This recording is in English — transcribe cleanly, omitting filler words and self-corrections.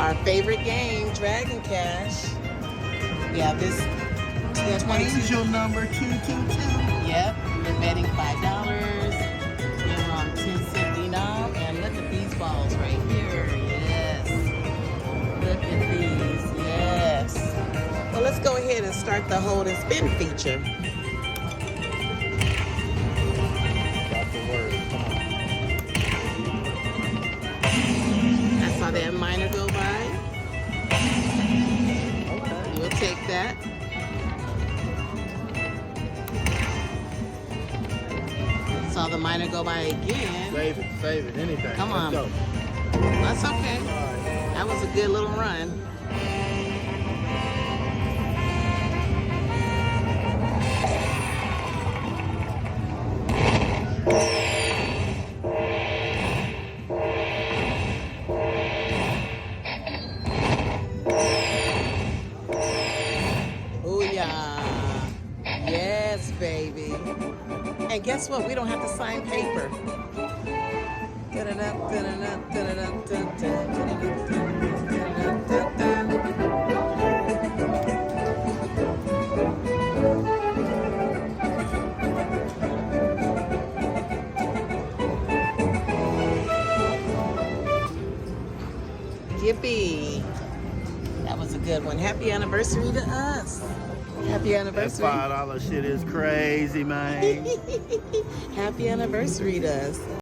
Our favorite game, Dragon Cash. We have this 1022. Angel number 222. Yep, we're betting $5. We're on 10.50 now, and look at these balls right here. Yes, look at these. Yes. Well, let's go ahead and start the hold and spin feature. Got the word. Come on. I saw that minor go by. Okay. We'll take that. Saw the minor go by again. Save it, anything. Come on. Let's go. That's okay. All right. That was a good little run. Oh yeah. Yes, baby. And guess what? We don't have to sign paper. Yippee. That was a good one. Happy anniversary to us. Happy That anniversary. $5 shit is crazy, man. Happy anniversary to us.